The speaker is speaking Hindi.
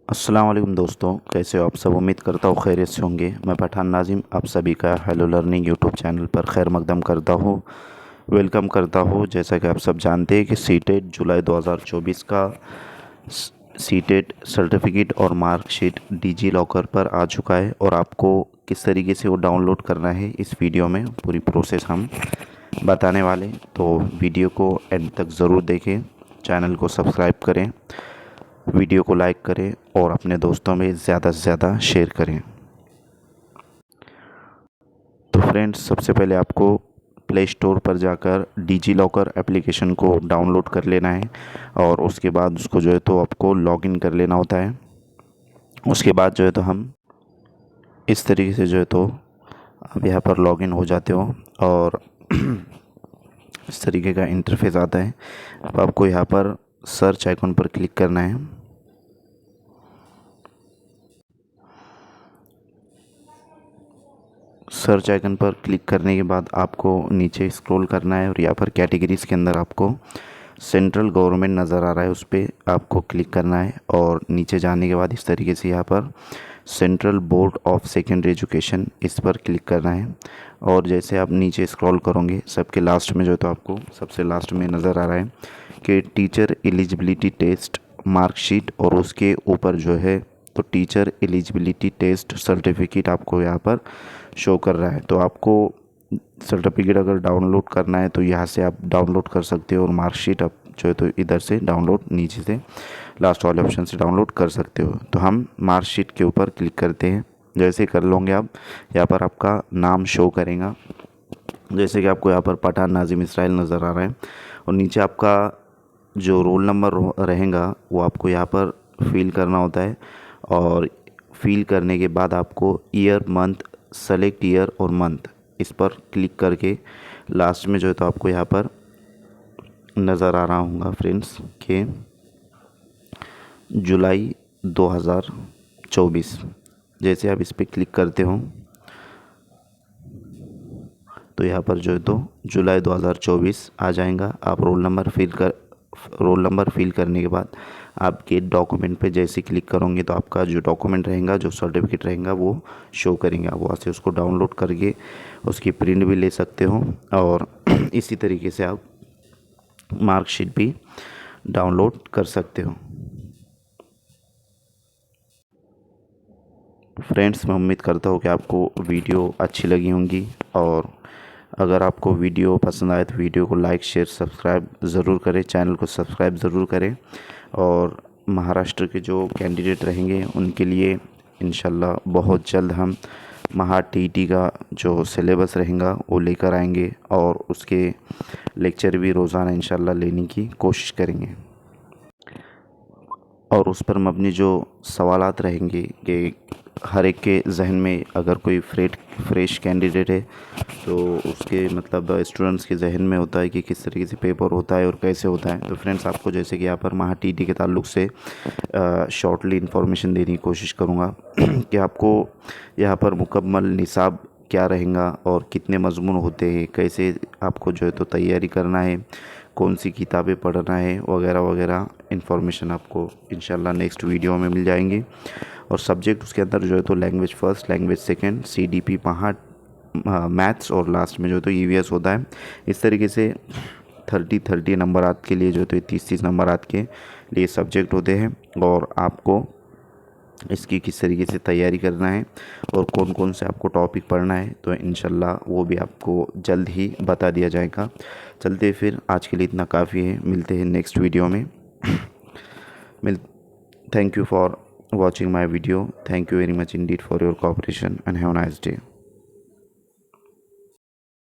अस्सलाम वालेकुम दोस्तों, कैसे हो आप सब। उम्मीद करता हूँ खैरियत से होंगे। मैं पठान नाजिम आप सभी का हेलो लर्निंग यूट्यूब चैनल पर खैर मकदम करता हूँ, वेलकम करता हूँ। जैसा कि आप सब जानते हैं कि सीटेट जुलाई 2024 का सीटेट सर्टिफिकेट और मार्कशीट डिजी लॉकर पर आ चुका है और आपको किस तरीके से वो डाउनलोड करना है इस वीडियो में पूरी प्रोसेस हम बताने वाले। तो वीडियो को एंड तक ज़रूर देखें, चैनल को सब्सक्राइब करें, वीडियो को लाइक करें और अपने दोस्तों में ज़्यादा से ज़्यादा शेयर करें। तो फ्रेंड्स, सबसे पहले आपको प्ले स्टोर पर जाकर डिजी लॉकर एप्लीकेशन को डाउनलोड कर लेना है और उसके बाद उसको जो है तो आपको लॉगिन कर लेना होता है। उसके बाद जो है तो हम इस तरीके से जो है तो आप यहाँ पर लॉगिन हो जाते हो और इस तरीके का इंटरफेस आता है। अब आपको यहाँ पर सर्च आइकन पर क्लिक करना है। सर्च आइकन पर क्लिक करने के बाद आपको नीचे स्क्रॉल करना है और यहाँ पर कैटेगरीज़ के अंदर आपको सेंट्रल गवर्नमेंट नज़र आ रहा है, उस पर आपको क्लिक करना है और नीचे जाने के बाद इस तरीके से यहाँ पर central board of secondary education इस पर क्लिक करना है। और जैसे आप नीचे स्क्रॉल करोगे सबके लास्ट में जो है तो आपको सबसे लास्ट में नज़र आ रहा है कि टीचर एलिजिबिलिटी टेस्ट मार्कशीट और उसके ऊपर जो है तो टीचर एलिजिबिलिटी टेस्ट सर्टिफिकेट आपको यहाँ पर शो कर रहा है। तो आपको सर्टिफिकेट अगर डाउनलोड करना है तो यहाँ से आप डाउनलोड कर सकते हो और मार्कशीट आप जो है तो इधर से डाउनलोड नीचे से लास्ट वाले ऑप्शन से डाउनलोड कर सकते हो। तो हम मार्कशीट के ऊपर क्लिक करते हैं। जैसे कर लोगे आप, यहाँ पर आपका नाम शो करेगा। जैसे कि आपको यहाँ पर पठान नाजिम इसराइल नज़र आ रहा है और नीचे आपका जो रोल नंबर रहेगा वो आपको यहाँ पर फिल करना होता है और फिल करने के बाद आपको ईयर मंथ सेलेक्ट ईयर और मंथ इस पर क्लिक करके लास्ट में जो है तो आपको यहाँ पर नज़र आ रहा होगा फ्रेंड्स कि जुलाई 2024। जैसे आप इस पर क्लिक करते हो तो यहाँ पर जो है तो जुलाई 2024 आ जाएगा। आप रोल नंबर फिल करने के बाद आपके डॉक्यूमेंट पे जैसे क्लिक करोगे तो आपका जो डॉक्यूमेंट रहेगा, जो सर्टिफिकेट रहेगा वो शो करेंगे। आप वहाँ से उसको डाउनलोड करके उसकी प्रिंट भी ले सकते हो और इसी तरीके से आप मार्कशीट भी डाउनलोड कर सकते हो। फ्रेंड्स, मैं उम्मीद करता हूँ कि आपको वीडियो अच्छी लगी होंगी और अगर आपको वीडियो पसंद आए तो वीडियो को लाइक शेयर सब्सक्राइब ज़रूर करें, चैनल को सब्सक्राइब ज़रूर करें। और महाराष्ट्र के जो कैंडिडेट रहेंगे उनके लिए इंशाल्लाह बहुत जल्द हम महा टीईटी का जो सिलेबस रहेगा वो लेकर आएंगे और उसके लेक्चर भी रोज़ाना इंशाल्लाह लेने की कोशिश करेंगे और उस पर मबनी जो सवालात रहेंगे कि हर एक के जहन में अगर कोई फ्रेश कैंडिडेट है तो उसके मतलब स्टूडेंट्स के जहन में होता है कि किस तरीके से पेपर होता है और कैसे होता है। तो फ्रेंड्स, आपको जैसे कि यहाँ पर महा टीटी के ताल्लुक से शॉर्टली इन्फॉर्मेशन देने की कोशिश करूँगा कि आपको यहाँ पर मुकम्मल निसाब क्या रहेगा और कितने मज़मून होते हैं, कैसे आपको जो है तो तैयारी करना है, कौन सी किताबें पढ़ना है वगैरह वगैरह इन्फॉर्मेशन आपको इंशाल्लाह नेक्स्ट वीडियो में मिल जाएंगी। और सब्जेक्ट उसके अंदर जो है तो language first, language second, CDP पहाड़, मैथ्स और लास्ट में जो है तो ईवीएस होता है। इस तरीके से 30 नंबरात के लिए जो है तो 30 नंबरात के लिए सब्जेक्ट होते हैं और आपको इसकी किस तरीके से तैयारी करना है और कौन कौन से आपको टॉपिक पढ़ना है तो इंशाल्लाह वो भी आपको जल्द ही बता दिया जाएगा। चलते फिर आज के लिए इतना काफ़ी है, मिलते हैं नेक्स्ट वीडियो में। Thank you for watching my video. Thank you very much indeed for your cooperation and have a nice day.